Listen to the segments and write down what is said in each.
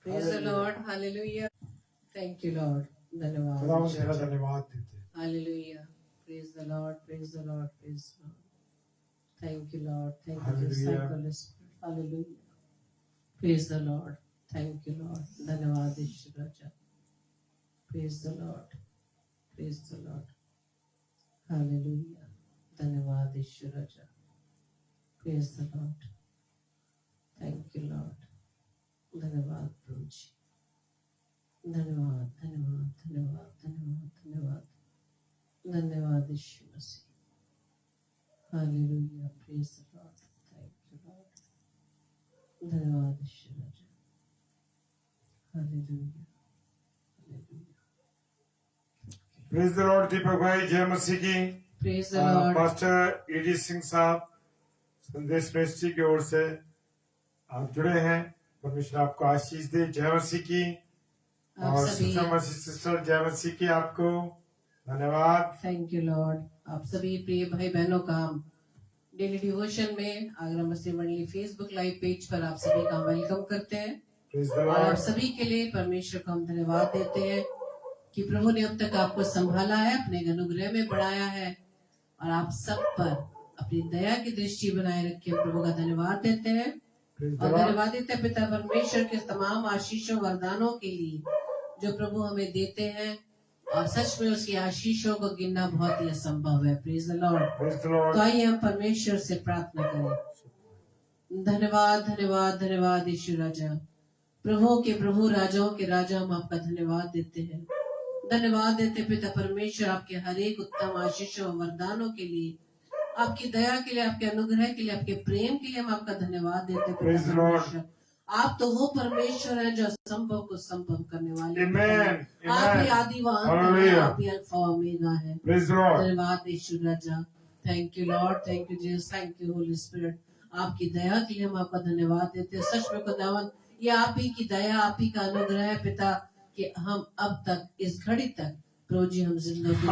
Praise the Lord. Hallelujah. Thank you, Lord. धन्यवाद. खुदा तेरा धन्यवाद देते हैं. Hallelujah. Praise the Lord. Praise the Lord. Praise the Lord. Thank you, Lord. Thank you, Hallelujah. Holy Spirit. Hallelujah. Praise the Lord. Thank you, Lord. धन्यवाद ईश्वर राजा. Praise the Lord. Praise the Lord. Hallelujah. धन्यवाद ईश्वर राजा. Praise the Lord. Thank you, Lord. धन्यवाद प्रभु जी. धन्यवाद धन्यवाद धन्यवाद धन्यवाद धन्यवाद धन्यवाद Yeshu Masih. Hallelujah. Praise the lord. Thank you lord. धन्यवाद यीशु राजा. Hallelujah hallelujah. Praise the lord. Deepak भाई जय मसीह की. Praise the lord. Pastor ED Singh साहब संदेश मिनिस्ट्री की ओर से आप जुड़े हैं. परमेश्वर आपको आशीष दे. जय मसीह की. और सिस्टर जय मसीह की आपको धन्यवाद. Thank you Lord. आप सभी प्रिय भाई बहनों का डेली डिवोशन में आगरा मसीह मंडली फेसबुक लाइव पेज पर आप सभी का वेलकम करते हैं और आप सभी के लिए परमेश्वर को हम धन्यवाद देते हैं कि प्रभु ने अब तक आपको संभाला है, अपने अनुग्रह में बढ़ाया है और आप सब पर अपनी दया की दृष्टि बनाए रखे. प्रभु का धन्यवाद देते हैं और धन्यवाद देते हैं पिता परमेश्वर के तमाम आशीषों वरदानों के लिए जो प्रभु हमें देते हैं और सच में उसकी आशीषों को गिनना बहुत ही असंभव है. Praise the Lord. तो आइए हम परमेश्वर से प्रार्थना करें. धन्यवाद धन्यवाद धन्यवाद यीशु राजा. प्रभु के प्रभु राजाओं के राजा हम आपका धन्यवाद देते हैं. धन्यवाद देते पिता परमेश्वर आपके हर एक उत्तम आशीषों वरदानों के लिए, आपकी दया के लिए, आपके अनुग्रह के लिए, आपके प्रेम के लिए हम आपका धन्यवाद देते हैं. आप तो वो परमेश्वर हैं जो असंभव को संभव करने वाले. आप ही आदिवान हैं, आप ही अल्फा ओमेगा है. धन्यवाद ईश्वर राजा. Thank you lord. Thank you Jesus. Thank you holy spirit. आपकी दया के लिए हम आपका धन्यवाद देते हैं. सच में खुदावन ये आप ही की दया, आप ही का अनुग्रह है पिता कि हम अब तक इस घड़ी तक प्रभु जी हम जिंदगी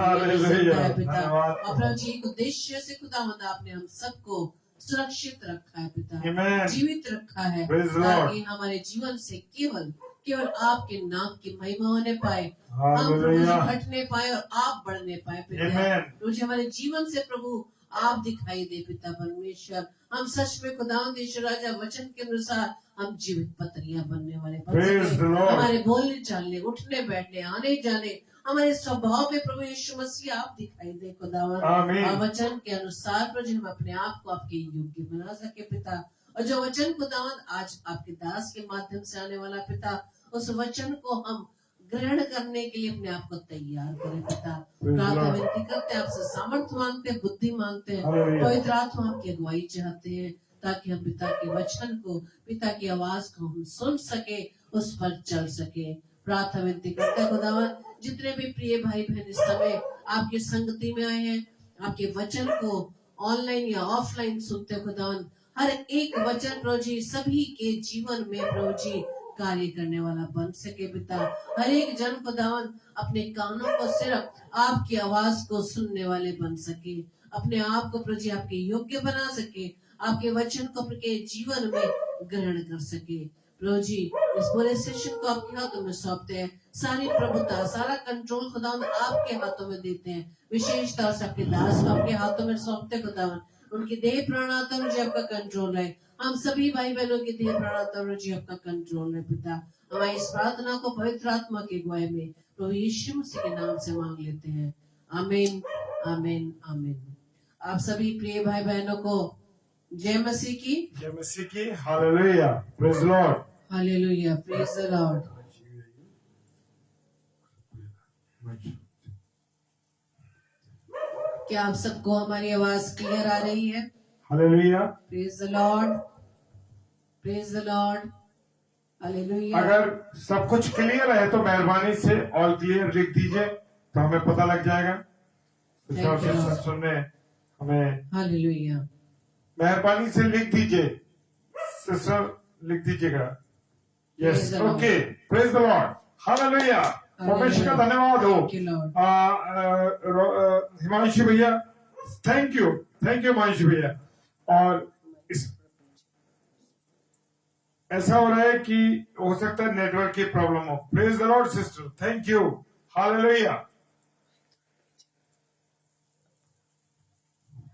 है पिता. और प्रभु जी एक उद्देश्य से खुदावंद आपने हम सबको सुरक्षित रखा है पिता, जीवित रखा है ताकि हमारे जीवन से केवल आपके नाम की महिमा होने पाए, हम प्रभु जी घटने पाए और आप बढ़ने पाए पिता. प्रभु जी हमारे जीवन से प्रभु आप दिखाई दे पिता परमेश्वर. हम सच में खुदावंद ईश्वर राजा वचन के अनुसार हम जीवित पत्रियां बनने वाले बन सके. हमारे बोलने चालने, उठने बैठने, आने जाने, हमारे स्वभाव में प्रभु यीशु मसीह आप दिखाई दे खुदावन. और वचन के अनुसार प्रभु हम अपने आप को आपके योग्य बना सके पिता. और जो वचन खुदावन आज आपके दास के माध्यम से आने वाला पिता, उस वचन को हम ग्रहण करने के लिए अपने आप को तैयार करें पिता. प्रार्थना विनती करते हैं आपसे, सामर्थ्य मांगते हैं, बुद्धि मांगते हैं, पवित्र आत्मा आपकी अगुवाई चाहते हैं ताकि हम पिता के वचन को, पिता की आवाज को हम सुन सके, उस पर चल सके. प्रार्थना विनती करते हैं खुदावन जितने भी प्रिय भाई बहन इस समय आपकी संगति में आए हैं, आपके वचन को ऑनलाइन या ऑफलाइन सुनते खुदावन, हर एक वचन प्रभु जी सभी के जीवन में प्रभु जी कार्य करने वाला बन सके पिता. हर एक जन खुदावन अपने कानों को सिर्फ आपकी आवाज को सुनने वाले बन सके, अपने आप को प्रभु जी आपके योग्य बना सके, आपके वचन को अपने जीवन में ग्रहण कर सके. प्रभु जी इस पूरे सेशन को आपके हाथों में सौंपते हैं. सारी प्रभुता, सारा कंट्रोल खुदावन आपके हाथों में देते हैं. विशेष तौर से आपके दास को आपके हाथों में सौंपते खुदावन. उनकी देह प्राणात्मा में जी आपका कंट्रोल है. हम सभी भाई बहनों की देह प्राणात्मा में जी आपका कंट्रोल है पिता. हमारी इस प्रार्थना को पवित्र आत्मा की अगुवाई में प्रभु यीशु मसीह के नाम से मांग लेते हैं. आमीन आमीन आमीन. आप सभी प्रिय भाई बहनों को जय मसीह की. जय मसीह की. Hallelujah. Praise Lord. Hallelujah. Praise the Lord. क्या आप सबको हमारी आवाज क्लियर आ रही है? Hallelujah. Praise the lord. Praise the Lord. Hallelujah. अगर सब कुछ क्लियर है तो मेहरबानी से ऑल क्लियर लिख दीजिए तो हमें पता लग जाएगा. सुनने हमें हालेलुया. मेहरबानी से लिख दीजिए. सिस्टर लिख दीजिएगा. Yes. Okay. Praise the Lord. Hallelujah. परमेश्वर का धन्यवाद हो. हिमांशु भैया थैंक यू हिमांशु भैया. और इस ऐसा हो रहा है कि हो सकता है नेटवर्क की प्रॉब्लम हो। Praise the lord sister, thank you, hallelujah,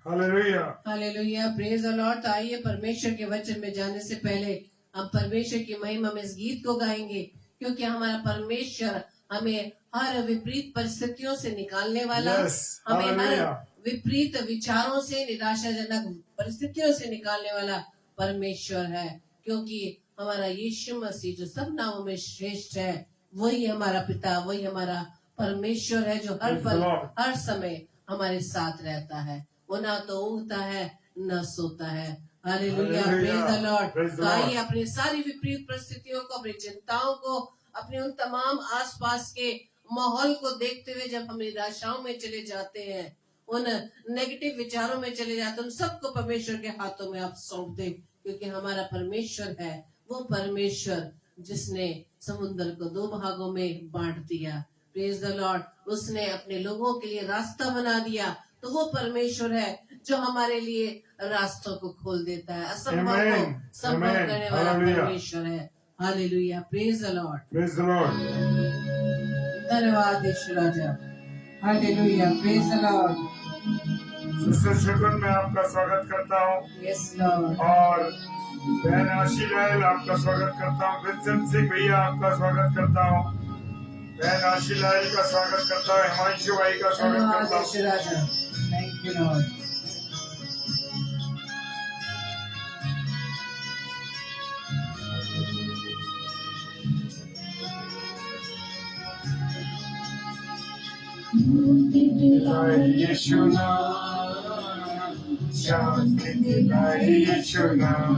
hallelujah, hallelujah, praise the Lord. तो आइए परमेश्वर के वचन में जाने से पहले हम परमेश्वर की महिमा में इस गीत को गाएंगे, क्योंकि हमारा परमेश्वर हमें हर विपरीत परिस्थितियों से निकालने वाला, Yes, हमें हर हालेलुया। विपरीत विचारों से, निराशाजनक परिस्थितियों से निकालने वाला परमेश्वर है। क्योंकि हमारा यीशु मसीह जो सब नामों में श्रेष्ठ है, वही हमारा पिता, वही हमारा परमेश्वर है, जो हर Praise the पल Lord. हर समय हमारे साथ रहता है। वो ना तो ऊँघता है न सोता है। Hallelujah, Hallelujah. Praise the Lord. Praise the तो आइए Lord. अपनी सारी विपरीत परिस्थितियों को, अपनी चिंताओं को, अपने उन तमाम आसपास के माहौल को देखते हुए जब हम निराशाओं में चले जाते हैं, उन नेगेटिव विचारों में चले जाते हैं, उन सबको परमेश्वर के हाथों में आप सौंप दें, क्योंकि हमारा परमेश्वर है वो परमेश्वर जिसने समुद्र को 2 भागों में बांट दिया। Praise the Lord. उसने अपने लोगों के लिए रास्ता बना दिया। तो वो परमेश्वर है जो हमारे लिए रास्तों को खोल देता है, असंभव को Amen. संभव Amen. करने वाला Hallelujah. परमेश्वर है। Hallelujah, praise the lord. Praise the lord. धन्यवाद यीशु राजा। Hallelujah, praise the lord. Sister Shagun, मैं आपका स्वागत करता हूँ। Yes lord. और बहन आशी लाल आपका स्वागत करता हूँ। विंसेंट सिंह भैया आपका स्वागत करता हूँ। बहन आशी लाल का स्वागत करता हूँ। हिमांशु भाई का स्वागत धन्यवाद करता हूँ। यीशु राजा। Thank you lord. यीशु नाम, शांति दिलाए यीशु नाम,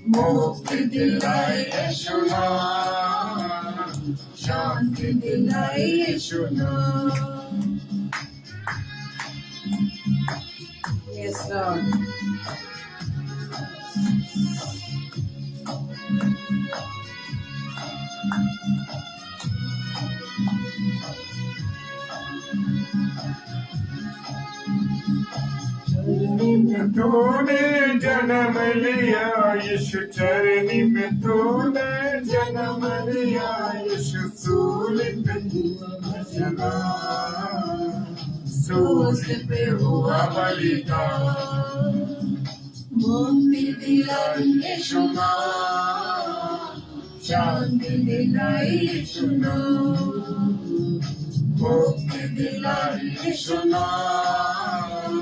मुक्ति दिलाए यीशु नाम, शांति दिलाए यीशु नाम। Yes Lord. तूने जन्म लिया यीशु, चरनी में तूने जन्म लिया यीशु, सूली पे हुआ सूस पे हुआ बलिदान, मुक्ति दिलाई यीशु नाम, शांति दिलाई यीशु नाम, मुक्ति दिलाई यीशु नाम,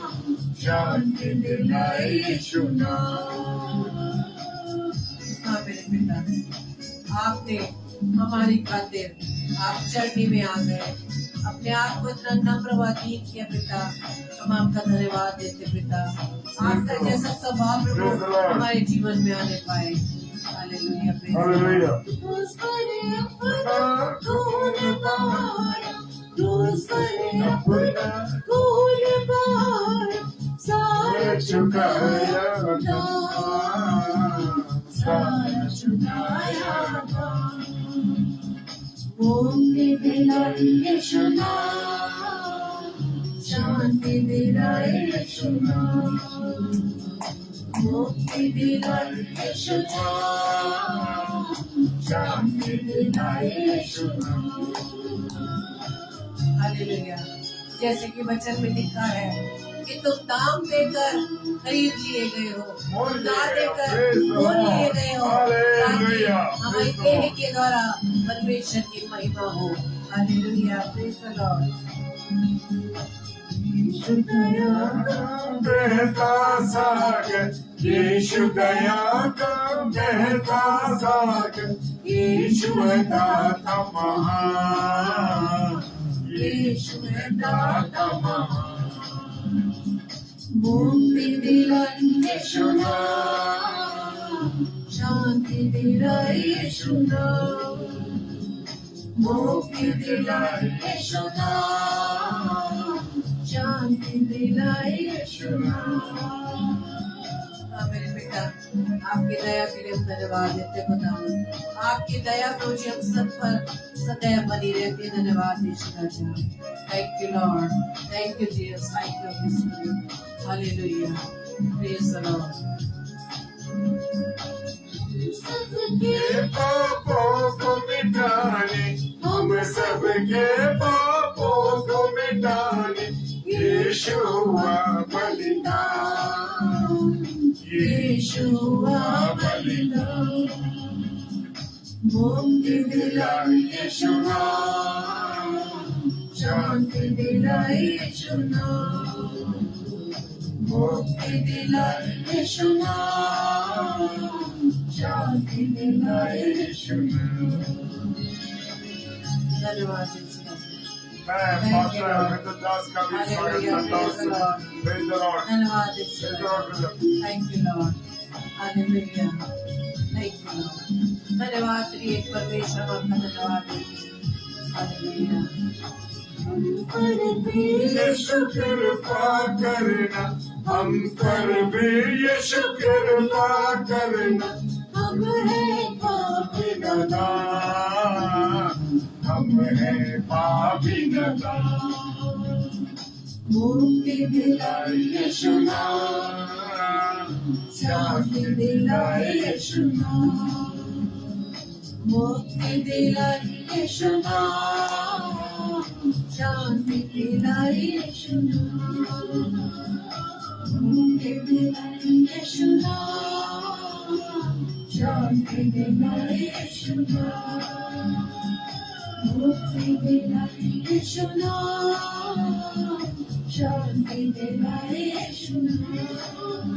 शांति दिलाई यीशु नाम। हाँ मेरे पिता, आपने हमारी खातिर आप चरनी में आ गए, अपने आप को इतना नम्रवादी किया पिता। हम आपका धन्यवाद देते पिता। आपका जैसा स्वभाव प्रभु हमारे जीवन में आने पाए। Hallelujah, hallelujah. सारा चुकाया, सारा चुकाया, मुक्ति दिलाई यीशु नाम, शांति दिलाई यीशु नाम, मुक्ति दिलाई यीशु नाम, शांति दिलाई यीशु नाम। हालेलुया। जैसे कि वचन में लिखा है कि तुम दाम देकर खरीद लिए गए हो, ना देकर मोल लिए गए हो, ताकि हमारी देह के द्वारा परमेश्वर की महिमा हो। Hallelujah, praise the lord. Yeshu दया का बहता सागर, यीशु दया का बहता सागर, यीशु है दाता महान, यीशु है दाता महान, मुक्ति दिलाई यीशु नाम, शांति दिलाई यीशु नाम, मुक्ति दिलाई यीशु नाम, शांति दिलाई यीशु नाम। मेरे बेटा, आपकी दया के लिए हम धन्यवाद देते बताओ। आपकी दया प्रभु जी हम सब पर सदैव बनी रहती है। धन्यवाद यीशु राजा। Thank you lord, thank you Jesus, thank you holy spirit. Hallelujah, praise the lord. सबके पापों को मिटाने, हम सबके पापों को मिटाने यीशु हुआ बलिदान, यीशु हुआ बलिदान। मुक्ति दिलाई यीशु नाम, शांति दिलाई यीशु नाम, मुक्ति दिलाई यीशु नाम, शांति दिलाई यीशु नाम। धन्यवाद मैं पास्टर अरविंद दास का भी स्वागत करता हूँ। Praise the lord. धन्यवाद praise the lord. Thank you lord, hallelujah, thank you lord. धन्यवाद एक परमेश्वर का धन्यवाद, हालेलुया। हम पर भी यीशु कृपा करना, हम पर भी यीशु कृपा करना, हम है पापी नादान, हम है पापी नादान। मुक्ति दिलाई यीशु नाम, शांति दिलाई यीशु नाम, मुक्ति दिलाई यीशु नाम, शांति दिलाई यीशु नाम, मुक्ति दिलाई यीशु नाम, शांति दिलाई यीशु नाम, मुक्ति दिलाई यीशु नाम, शांति दिलाई यीशु नाम,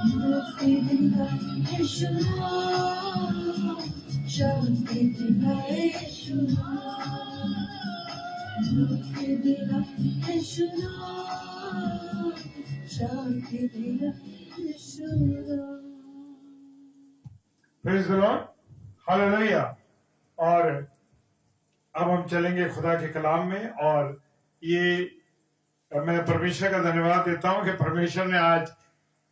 मुक्ति दिलाई यीशु नाम, शांति दिलाई यीशु नाम, मुक्ति दिलाई यीशु नाम, शांति दिलाई यीशु नाम। Praise the Lord, hallelujah. और अब हम चलेंगे खुदा के कलाम में, और ये मैं परमेश्वर का धन्यवाद देता हूं कि परमेश्वर ने आज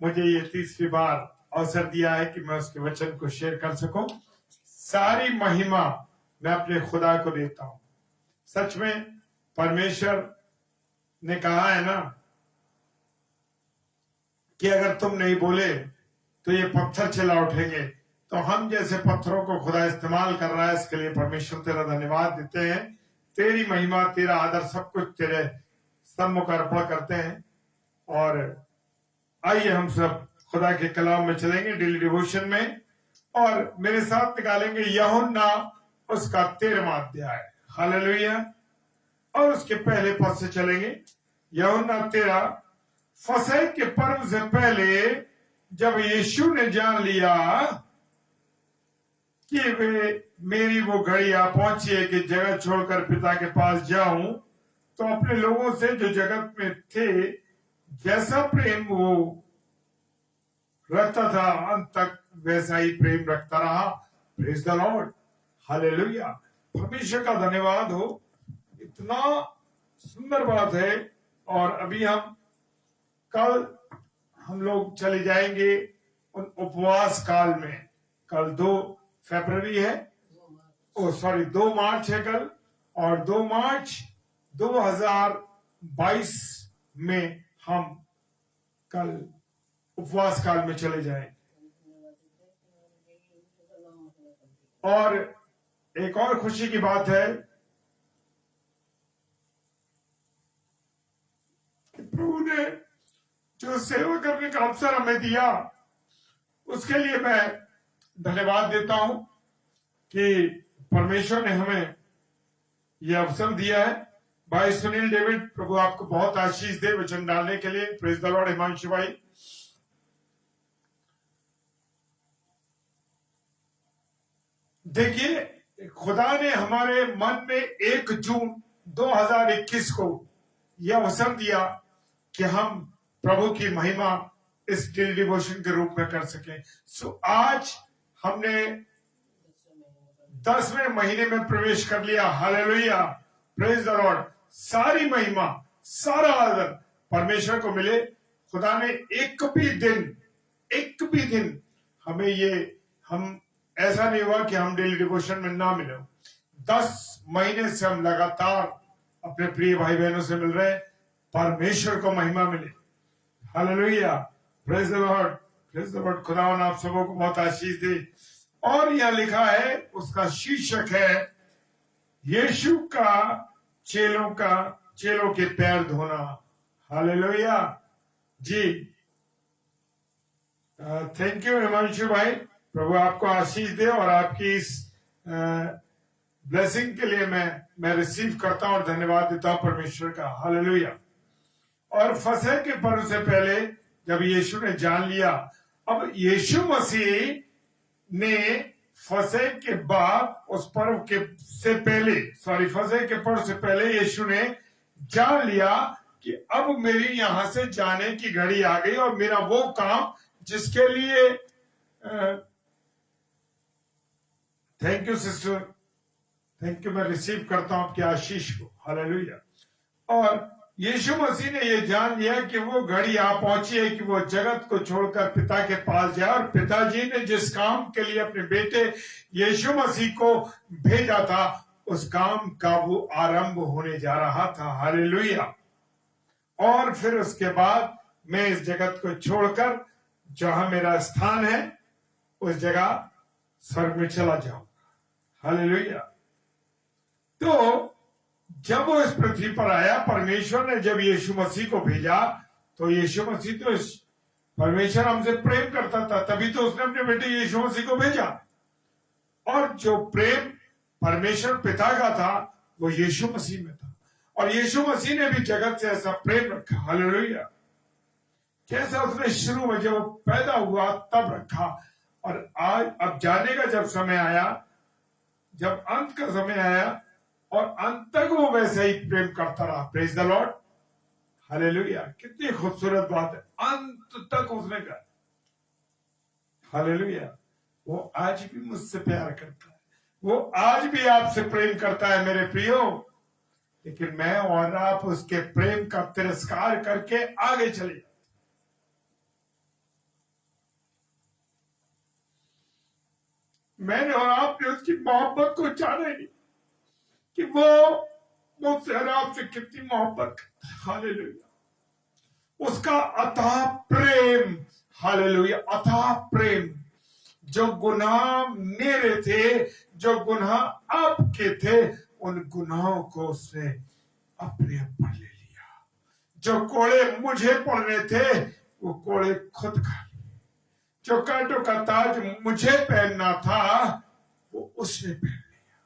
मुझे ये तीसरी बार अवसर दिया है कि मैं उसके वचन को शेयर कर सकूं। सारी महिमा मैं अपने खुदा को देता हूं। सच में परमेश्वर ने कहा है ना कि अगर तुम नहीं बोले तो ये पत्थर चिल्ला उठेंगे। तो हम जैसे पत्थरों को खुदा इस्तेमाल कर रहा है, इसके लिए परमेश्वर तेरा धन्यवाद देते हैं। तेरी महिमा, तेरा आदर, सब कुछ तेरे सम्मुख अर्पण करते हैं। और आइए हम सब खुदा के कलाम में चलेंगे, डेली डिवोशन में, और मेरे साथ निकालेंगे यूहन्ना उसका 13वां अध्याय, हालेलुया। और उसके पहले पद से चलेंगे, यूहन्ना 13। फसह के पर्व से पहले जब यीशु ने जान लिया कि वे मेरी वो घड़ी आ पहुंची है कि जगत छोड़कर पिता के पास जाऊं, तो अपने लोगों से जो जगत में थे जैसा प्रेम वो रखता था, अंत तक वैसा ही प्रेम रखता रहा। Praise the Lord, hallelujah. परमेश्वर का धन्यवाद हो, इतना सुंदर बात है। और अभी कल हम लोग चले जाएंगे उन उपवास काल में। कल 2 फरवरी है, 2 मार्च है कल, और 2 मार्च 2022 में हम कल उपवास काल में चले जाएं। और एक और खुशी की बात है कि प्रभु ने जो सेवा करने का अवसर हमें दिया, उसके लिए मैं धन्यवाद देता हूं कि परमेश्वर ने हमें यह अवसर दिया है। भाई सुनील डेविड, प्रभु आपको बहुत आशीष दे वचन डालने के लिए। Praise the Lord. हिमांशु भाई, देखिए खुदा ने हमारे मन में 1 जून 2021 को यह अवसर दिया कि हम प्रभु की महिमा इस डेली डिवोशन के रूप में कर सकें। सो आज हमने 10वें महीने में प्रवेश कर लिया। Hallelujah, praise the Lord. सारी महिमा, सारा आदर परमेश्वर को मिले। खुदा ने एक भी दिन हमें हम ऐसा नहीं हुआ कि हम डेली डिवोशन में ना मिले। 10 महीने से हम लगातार अपने प्रिय भाई बहनों से मिल रहे हैं। परमेश्वर को महिमा मिले। Hallelujah, praise the Lord. Praise the Lord. खुदावन आप सबों को बहुत आशीष दे। और यह लिखा है, उसका शीर्षक है यीशु का चेलों के पैर धोना। हालेलुया जी। थैंक यू हिमांशु भाई, प्रभु आपको आशीष दे। और आपकी इस ब्लेसिंग के लिए मैं रिसीव करता हूं और धन्यवाद देता हूं परमेश्वर का। हालेलुया। और फसह के पर्व से पहले जब यीशु ने जान लिया, अब यीशु मसीह ने फसह के बाद उस पर्व के से पहले फसह के पर्व से पहले यीशु ने जान लिया कि अब मेरी यहां से जाने की घड़ी आ गई और मेरा वो काम जिसके लिए thank you sister, thank you, मैं रिसीव करता हूं आपकी आशीष को। हालेलुया। और यीशु मसीह ने यह जान लिया कि वो घड़ी आ पहुंची है कि वो जगत को छोड़कर पिता के पास जाए। और पिताजी ने जिस काम के लिए अपने बेटे यीशु मसीह को भेजा था, उस काम का वो आरंभ होने जा रहा था। हालेलुया। और फिर उसके बाद मैं इस जगत को छोड़कर जहां मेरा स्थान है उस जगह स्वर्ग में चला जाऊंगा। हालेलुया। तो जब वो इस पृथ्वी पर आया, परमेश्वर ने जब यीशु मसीह को भेजा, तो यीशु मसीह तो परमेश्वर हमसे प्रेम करता था, तभी तो उसने अपने बेटे यीशु मसीह को भेजा। और जो प्रेम परमेश्वर पिता का था वो यीशु मसीह में था। और यीशु मसीह ने भी जगत से ऐसा प्रेम रखा। हालेलुया। जैसा उसने शुरू में जब पैदा हुआ तब रखा, और आज अब जाने का जब समय आया, जब अंत का समय आया, और अंत तक वो वैसे ही प्रेम करता रहा। Praise the Lord. हालेलुया। कितनी खूबसूरत बात है, अंत तक उसने कहा। हालेलुया। वो आज भी मुझसे प्यार करता है, वो आज भी आपसे प्रेम करता है मेरे प्रियो। लेकिन मैं और आप उसके प्रेम का तिरस्कार करके आगे चले जाते। मैंने और आपने उसकी मोहब्बत को जाना ही नहीं कि वो मुझसे और आपसे कितनी मोहब्बत करता है। हालेलुया। उसका अथाह प्रेम, हालेलुया, अथाह प्रेम। जो गुनाह मेरे थे, जो गुनाह आपके थे, उन गुनाहों को उसने अपने ऊपर ले लिया। जो कोड़े मुझे पड़ने थे वो कोड़े खुद खा लिए। जो कांटों का ताज मुझे पहनना था वो उसने पहन लिया।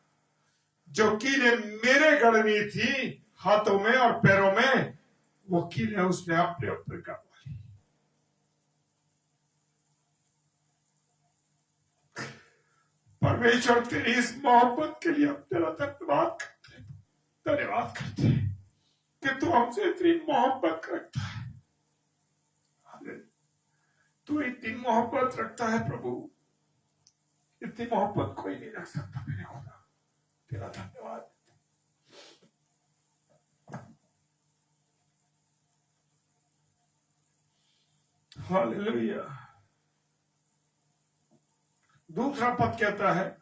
जो कीलें मेरे गड़नी थी हाथों में और पैरों में, वो कीलें उसने अपने ऊपर करवा ली। परमेश्वर तेरी इस मोहब्बत के लिए हम तेरा धन्यवाद करते हैं, धन्यवाद करते हैं कि तू हमसे इतनी मोहब्बत रखता है। तू इतनी मोहब्बत रखता है प्रभु, इतनी मोहब्बत कोई नहीं रख सकता मेरे खुदा। तेरा धन्यवाद। हालेलुया। दूसरा पद कहता है,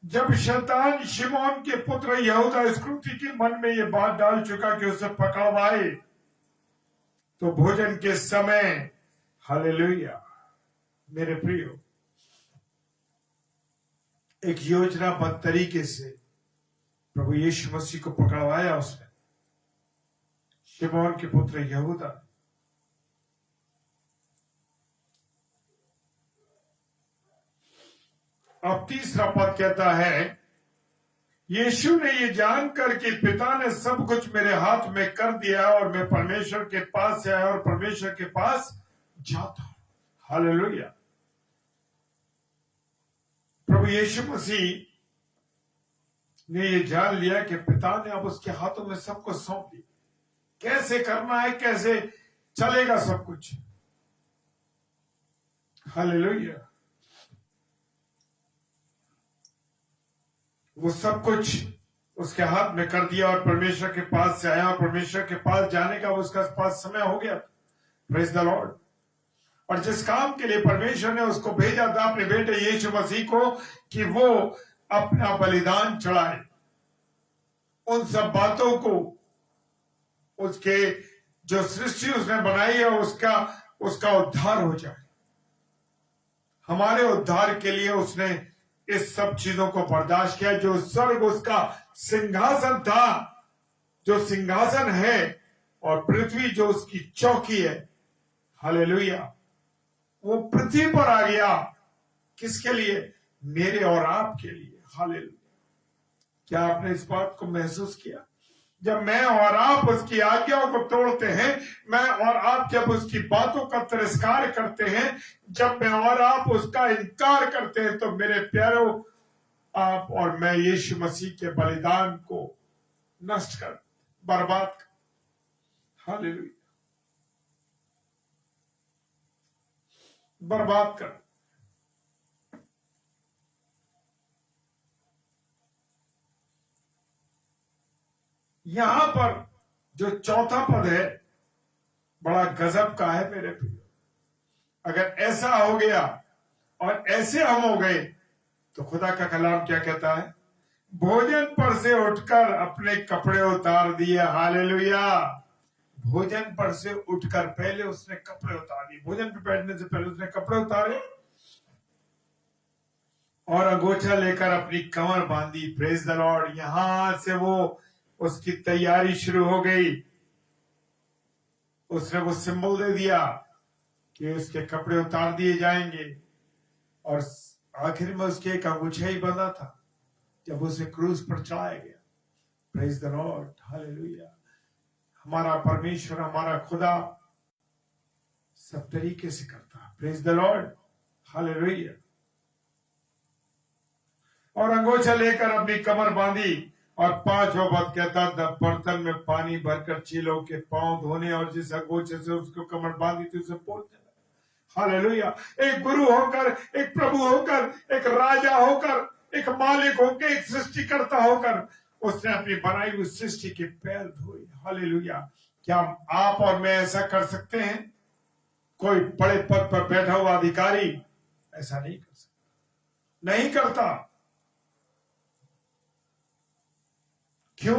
जब शैतान शिमोन के पुत्र यहूदा इस्करियोती के मन में यह बात डाल चुका कि उसे पकड़वाए, तो भोजन के समय, हालेलुया मेरे प्रियो, एक योजनाबद्ध तरीके से प्रभु यीशु मसीह को पकड़वाया उसने, शिमोन के पुत्र यहूदा। अब तीसरा पद कहता है, यीशु ने ये जानकर कि पिता ने सब कुछ मेरे हाथ में कर दिया और मैं परमेश्वर के पास से आया और परमेश्वर के पास जाता हूं। हालेलुया। प्रभु यीशु मसीह ने ये जान लिया कि पिता ने अब उसके हाथों में सब कुछ सौंप दिया। कैसे करना है, कैसे चलेगा सब कुछ। हालेलुया। वो सब कुछ उसके हाथ में कर दिया और परमेश्वर के पास से आया और परमेश्वर के पास जाने का उसका पास समय हो गया। Praise the Lord. और जिस काम के लिए परमेश्वर ने उसको भेजा था अपने बेटे यीशु मसीह को कि वो अपना बलिदान चढ़ाए, उन सब बातों को, उसके जो सृष्टि उसने बनाई है उसका उद्धार हो जाए, हमारे उद्धार के लिए उसने इस सब चीजों को बर्दाश्त किया। जो स्वर्ग उसका सिंहासन था, जो सिंहासन है, और पृथ्वी जो उसकी चौकी है, हालेलुया, वो पृथ्वी पर आ गया। किसके लिए? मेरे और आपके लिए। हालेलुया। क्या आपने इस बात को महसूस किया? जब मैं और आप उसकी आज्ञाओं को तोड़ते हैं, मैं और आप जब उसकी बातों का तिरस्कार करते हैं, जब मैं और आप उसका इनकार करते हैं, तो मेरे प्यारों, आप और मैं यीशु मसीह के बलिदान को नष्ट कर, बर्बाद कर, हालेलुया, बर्बाद कर। यहां पर जो चौथा पद है, बड़ा गजब का है मेरे प्रिय। अगर ऐसा हो गया और ऐसे हम हो गए, तो खुदा का कलाम क्या कहता है? भोजन पर से उठकर अपने कपड़े उतार दिए। हालेलुया। भोजन पर से उठकर पहले उसने कपड़े उतार दिए। भोजन पर बैठने से पहले उसने कपड़े उतारे और अंगोछा लेकर अपनी कमर बांधी। Praise the Lord. यहां से वो उसकी तैयारी शुरू हो गई। उसने वो सिंबल दे दिया कि उसके कपड़े उतार दिए जाएंगे, और आखिर में उसके एक अंगूछा ही बंधा था जब उसे क्रूस पर चढ़ाया गया। Praise the Lord. हालेलुया। हमारा परमेश्वर, हमारा खुदा सब तरीके से करता है। Praise the Lord. हालेलुया। और अंगोछा लेकर अपनी कमर बांधी, और 5वां पद कहता, बर्तन में पानी भरकर चेलों के पांव धोने, और जिस अंगोछे से उसको कमर बांधी थी उसे पोंछने लगा। हालेलुया। एक गुरु होकर, एक प्रभु होकर, एक राजा होकर, एक मालिक होकर, एक सृष्टिकर्ता होकर उसने अपनी बनाई हुई सृष्टि के पैर धोए। हालेलुया। क्या आप और मैं ऐसा कर सकते हैं? कोई बड़े पद पर बैठा हुआ अधिकारी ऐसा नहीं कर सकता, नहीं करता। क्यों?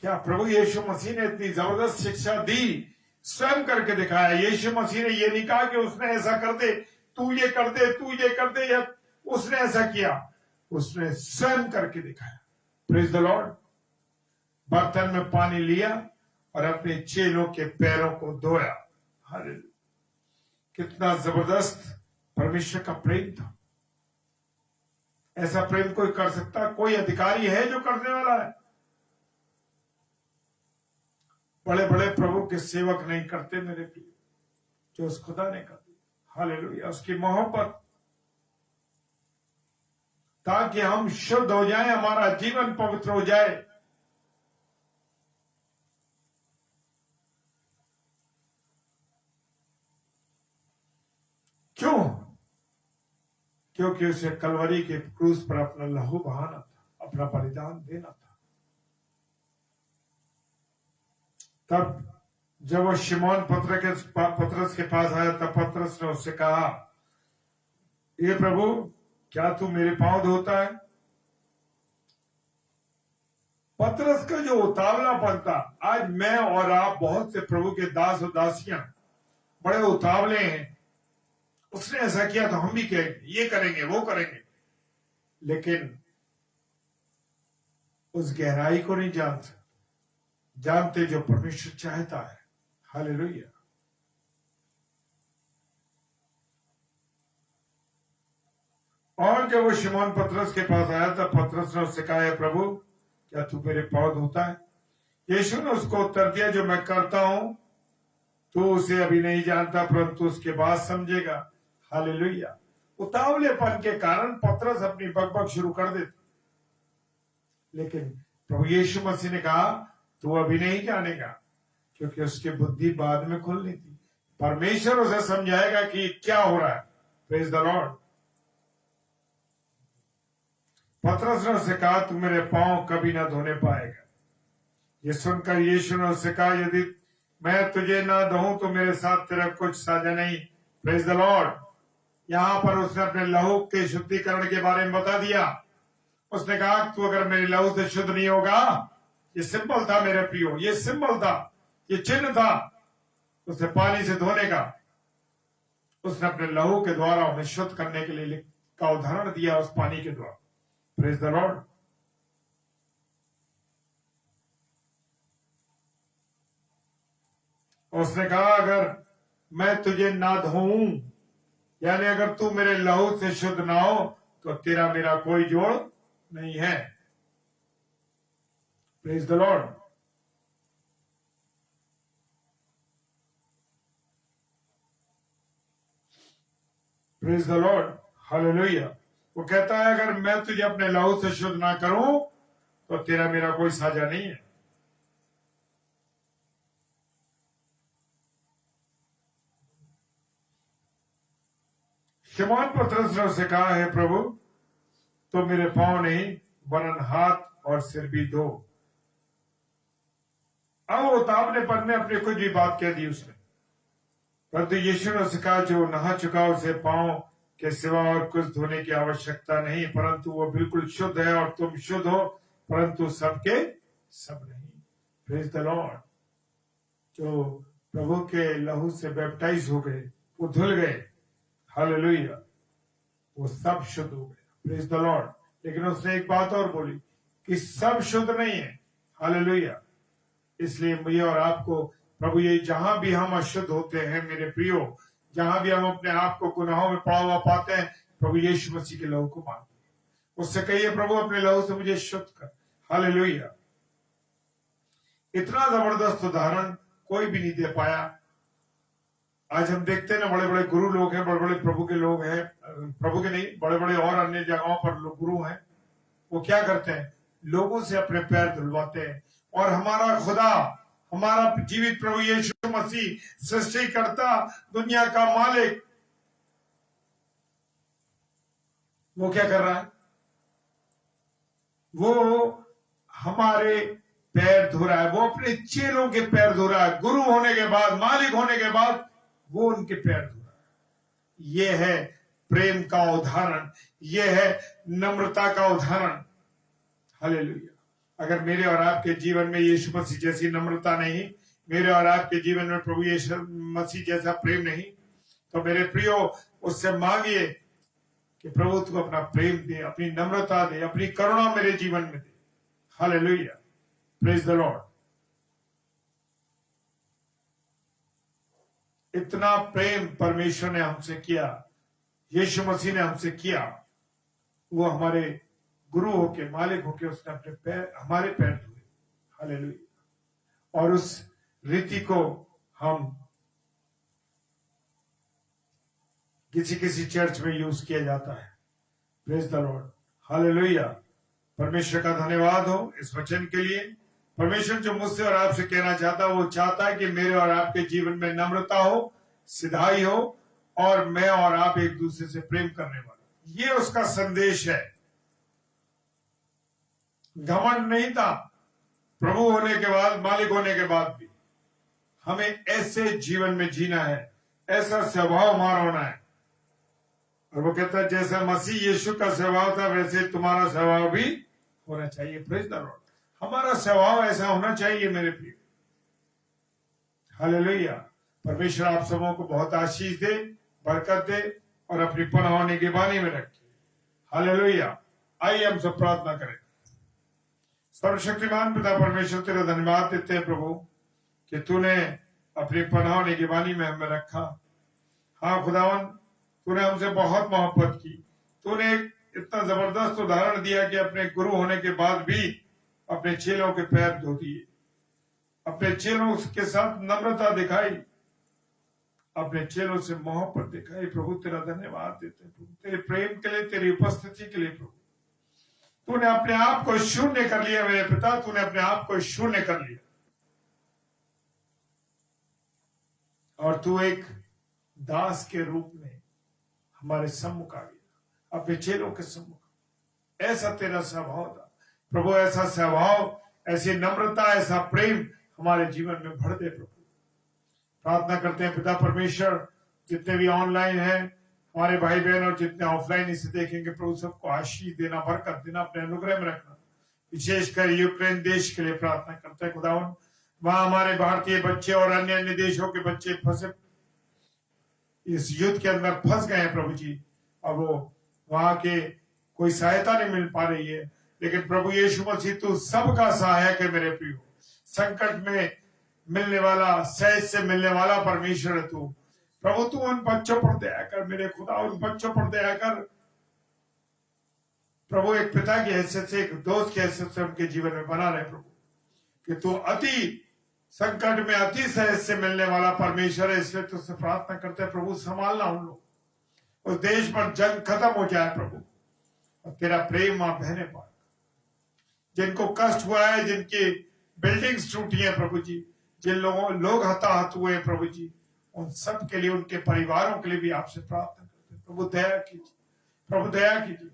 क्या प्रभु यीशु मसीह ने इतनी जबरदस्त शिक्षा दी? स्वयं करके दिखाया। यीशु मसीह ने ये नहीं कहा कि उसने ऐसा कर दे, तू ये कर दे, तू ये कर दे, या उसने ऐसा किया। उसने स्वयं करके दिखाया। Praise the Lord. बर्तन में पानी लिया और अपने चेलों के पैरों को धोया। हालेलुया। कितना जबरदस्त परमेश्वर का प्रेम था। ऐसा प्रेम कोई कर सकता? कोई अधिकारी है जो करने वाला है? बड़े बड़े प्रभु के सेवक नहीं करते मेरे प्रिय, जो उस खुदा ने कर दिया। हालेलुया। उसकी मोहब्बत, ताकि हम शुद्ध हो जाएं, हमारा जीवन पवित्र हो जाए। क्यों? क्योंकि उसे कलवरी के क्रूस पर अपना लहू बहाना था, अपना बलिदान देना था। तब जब वो शिमोन पतरस के पास आया, तब पतरस ने उससे कहा, ये प्रभु, क्या तू मेरे पांव धोता है? पतरस का जो उतावलापन था, आज मैं और आप बहुत से प्रभु के दास और दासियां बड़े उतावले हैं। उसने ऐसा किया तो हम भी कहेंगे, ये करेंगे, वो करेंगे, लेकिन उस गहराई को नहीं जानते जो परमेश्वर चाहता है। हालेलुया। और जब वो शिमोन पतरस के पास आया, तब पतरस ने उससे कहा, प्रभु, क्या तू मेरे पांव धोता है? यीशु ने उसको उत्तर दिया, जो मैं करता हूं तू उसे अभी नहीं जानता, परंतु उसके बाद समझेगा। हालेलुया। उतावलेपन के कारण पतरस अपनी बकबक शुरू कर देते, लेकिन प्रभु यीशु मसीह ने कहा, तू अभी नहीं जानेगा, क्योंकि उसकी बुद्धि बाद में खुलनी थी। परमेश्वर उसे समझाएगा कि क्या हो रहा है। Praise the Lord. पतरस ने उससे कहा, तू मेरे पांव कभी ना धोने पाएगा। ये सुनकर यीशु ने उससे कहा, यदि मैं तुझे ना धोऊं तो मेरे साथ तेरा कुछ साझा नहीं। Praise the Lord. यहां पर उसने अपने लहू के शुद्धिकरण के बारे में बता दिया। उसने कहा, तू अगर मेरे लहू से शुद्ध नहीं होगा, ये सिंबल था मेरे प्रियो, ये सिंबल था, ये चिन्ह था उसे पानी से धोने का। उसने अपने लहू के द्वारा उन्हें शुद्ध करने के लिए का उदाहरण दिया उस पानी के द्वारा। Praise the Lord. उसने कहा अगर मैं तुझे ना धोऊं, यानी अगर तू मेरे लहू से शुद्ध ना हो तो तेरा मेरा कोई जोड़ नहीं है। Praise the lord. Praise the Lord. Hallelujah. वो कहता है अगर मैं तुझे अपने लहू से शुद्ध ना करूं तो तेरा मेरा कोई साझा नहीं है। शमौन पतरस ने उसे कहा है प्रभु तो मेरे पांव नहीं वरन हाथ और सिर भी धो। अब वो उतावलेपन में अपनी कुछ भी बात कह दी उसने, परंतु यीशु ने उसे कहा जो नहा चुका उसे पांव के सिवा और कुछ धोने की आवश्यकता नहीं, परंतु वो बिल्कुल शुद्ध है और तुम शुद्ध हो परंतु सबके सब नहीं। Praise the Lord. जो प्रभु के लहू से बैप्टाइज हो गए वो धुल गए, हालेलुया, वो सब शुद्ध हो गए। Praise the Lord. लेकिन उसने एक बात और बोली कि सब शुद्ध नहीं है, हालेलुया। इसलिए मुझे और आपको प्रभु ये जहां भी हम अशुद्ध होते हैं मेरे प्रियो, जहां भी हम अपने आप को गुनाहों में पड़ा हुआ पाते हैं, प्रभु यीशु मसीह के लहू को मांगिए, उससे कहिए प्रभु अपने लहू से मुझे शुद्ध कर, हालेलुया। इतना जबरदस्त उदाहरण कोई भी नहीं दे पाया। आज हम देखते हैं ना बड़े बड़े गुरु लोग हैं, बड़े बड़े प्रभु के लोग हैं, प्रभु के नहीं बड़े बड़े और अन्य जगहों पर लोग गुरु हैं, वो क्या करते हैं लोगों से अपने पैर धुलवाते हैं। और हमारा खुदा, हमारा जीवित प्रभु यीशु मसीह, सृष्टिकर्ता, दुनिया का मालिक, वो क्या कर रहा है? वो हमारे पैर धो रहा है, वो अपने चेलों के पैर धो रहा है। गुरु होने के बाद, मालिक होने के बाद वो उनके पैर धो रहा है। ये है प्रेम का उदाहरण, ये है नम्रता का उदाहरण, हालेलुया। अगर मेरे और आपके जीवन में यीशु मसीह जैसी नम्रता नहीं, मेरे और आपके जीवन में प्रभु यीशु मसीह जैसा प्रेम नहीं, तो मेरे प्रियो उससे मांगिए कि प्रभु तू अपना प्रेम दे, अपनी नम्रता दे, अपनी करुणा मेरे जीवन में दे, हालेलुया। Praise the Lord. इतना प्रेम परमेश्वर ने हमसे किया, यीशु मसीह ने हमसे किया। वो हमारे गुरु होके, मालिक होके उसने अपने पैर, हमारे पैर धोए, हालेलुया। और उस रीति को हम किसी चर्च में यूज किया जाता है। Praise the Lord, hallelujah. परमेश्वर का धन्यवाद हो इस वचन के लिए। परमेश्वर जो मुझसे और आपसे कहना चाहता है, वो चाहता है कि मेरे और आपके जीवन में नम्रता हो, सिधाई हो, और मैं और आप एक दूसरे से प्रेम करने वाले। ये उसका संदेश है। घमंड नहीं था प्रभु होने के बाद, मालिक होने के बाद भी हमें ऐसे जीवन में जीना है, ऐसा स्वभाव हमारा होना है। और वो कहता है जैसा मसीह यीशु का स्वभाव था वैसे तुम्हारा स्वभाव भी होना चाहिए। Praise the Lord. हमारा स्वभाव ऐसा होना चाहिए मेरे प्रिय, हालेलुया। परमेश्वर आप सबों को बहुत आशीष दे, बरकत दे और अपनी पनाह निगरानी में रखे, हालेलुया। आइए हम सब प्रार्थना करें। सर्वशक्तिमान पिता परमेश्वर तेरा धन्यवाद देते हैं प्रभु कि तूने अपनी पनाह निगरानी में हमें रखा। हाँ खुदावन, तूने हमसे बहुत मोहब्बत की। तूने इतना जबरदस्त उदाहरण दिया कि अपने गुरु होने के बाद भी अपने चेलों के पैर धो दिए, अपने चेलों के साथ नम्रता दिखाई, अपने चेलों से मोहब्बत दिखाई। प्रभु तेरा धन्यवाद देते हैं प्रभु, तेरे प्रेम के लिए, तेरी उपस्थिति के लिए। प्रभु तूने अपने आप को शून्य कर लिया मेरे पिता, तूने अपने आप को शून्य कर लिया और तू एक दास के रूप में हमारे सम्मुख आ गया, अपने चेलों के सम्मुख। ऐसा तेरा स्वभाव था प्रभु, ऐसा स्वभाव, ऐसी नम्रता, ऐसा प्रेम हमारे जीवन में भर दे प्रभु। प्रार्थना करते हैं पिता परमेश्वर, जितने भी ऑनलाइन हैं हमारे भाई बहन और जितने ऑफलाइन इसे देखेंगे प्रभु, सबको आशीष देना, बरकत देना, अपने अनुग्रह में रखना। विशेषकर यूक्रेन देश के लिए प्रार्थना करते हैं खुदावन, वहां हमारे भारतीय बच्चे और अन्य अन्य देशों के बच्चे फंसे, इस युद्ध के अंदर फंस गए हैं प्रभु जी, और वो वहां के कोई सहायता नहीं मिल पा रही है। लेकिन प्रभु यीशु मसीह तू सबका सहायक है मेरे प्रियो। संकट में मिलने वाला, सहज से मिलने वाला परमेश्वर है तू। प्रभु तू उन बच्चों पर दया कर मेरे खुदा, उन बच्चों पर दया कर प्रभु। एक पिता की हैसियत से, एक दोस्त की हैसियत से उनके जीवन में बना रहे प्रभु, कि तू अति संकट में अति सहज से मिलने वाला परमेश्वर है। इसलिए तुझसे प्रार्थना करते हैं प्रभु, संभालना उन लोग, उस देश पर जंग खत्म हो जाए प्रभु, और तेरा प्रेम वहां बहने पाए। जिनको कष्ट हुआ है, जिनकी बिल्डिंग्स टूटी है प्रभु जी, जिन लोग हताहत हुए प्रभु जी, उन सब के लिए, उनके परिवारों के लिए भी आपसे प्रार्थना करते हैं प्रभु, दया कीजिए प्रभु, दया कीजिए,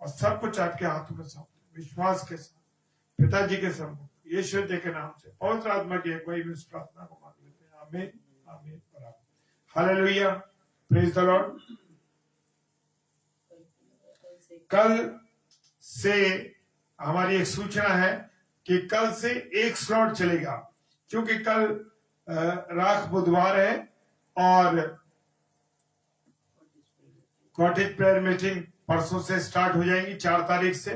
और सब कुछ आपके हाथों में सौंपते विश्वास के साथ पिताजी के सम्मुख यीशु के नाम से पवित्र आत्मा की अगुवाई में इस प्रार्थना को मांग लेते हैं। आमीन, आमीन और आमीन। Hallelujah, praise the Lord. कल से हमारी एक सूचना है कि कल से एक स्लॉट चलेगा, क्योंकि कल राख बुधवार है और कॉटेज प्रेयर मीटिंग परसों से स्टार्ट हो जाएंगी, 4 तारीख से।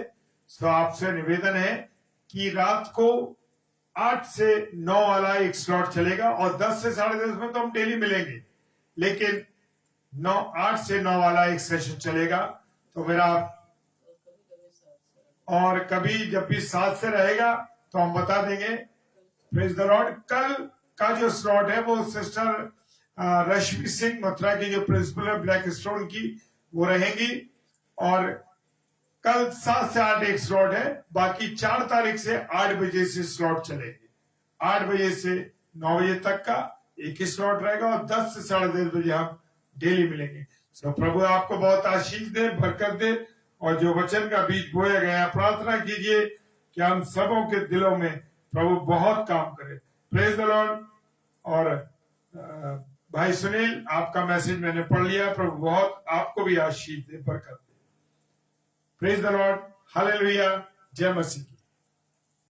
तो आपसे निवेदन है कि रात को 8 से 9 वाला एक स्लॉट चलेगा, और 10 से 10:30 में तो हम डेली मिलेंगे, लेकिन 8 से 9 वाला एक सेशन चलेगा। तो मेरा, और कभी जब भी 7 से रहेगा तो हम बता देंगे। Praise the Lord. कल का जो स्लॉट है वो सिस्टर रश्मि सिंह मथुरा की, जो प्रिंसिपल है ब्लैक स्टोन की, वो रहेंगी। और कल 7 से 8 एक स्लॉट है, बाकी 4 तारीख से 8 बजे से स्लॉट चलेगी। 8 बजे से 9 बजे तक का एक ही स्लॉट रहेगा, और 10 से 10:30 बजे हम डेली मिलेंगे। तो प्रभु आपको बहुत आशीष दे, बरकत दे, और जो वचन का बीज बोया गया, प्रार्थना कीजिए कि हम सबों के दिलों में प्रभु बहुत काम करे। Praise the Lord. और भाई सुनील, आपका मैसेज मैंने पढ़ लिया, प्रभु बहुत आपको भी आशीष दे, बरकत दे। प्रेज द लॉर्ड, हालेलुया, जय मसीह।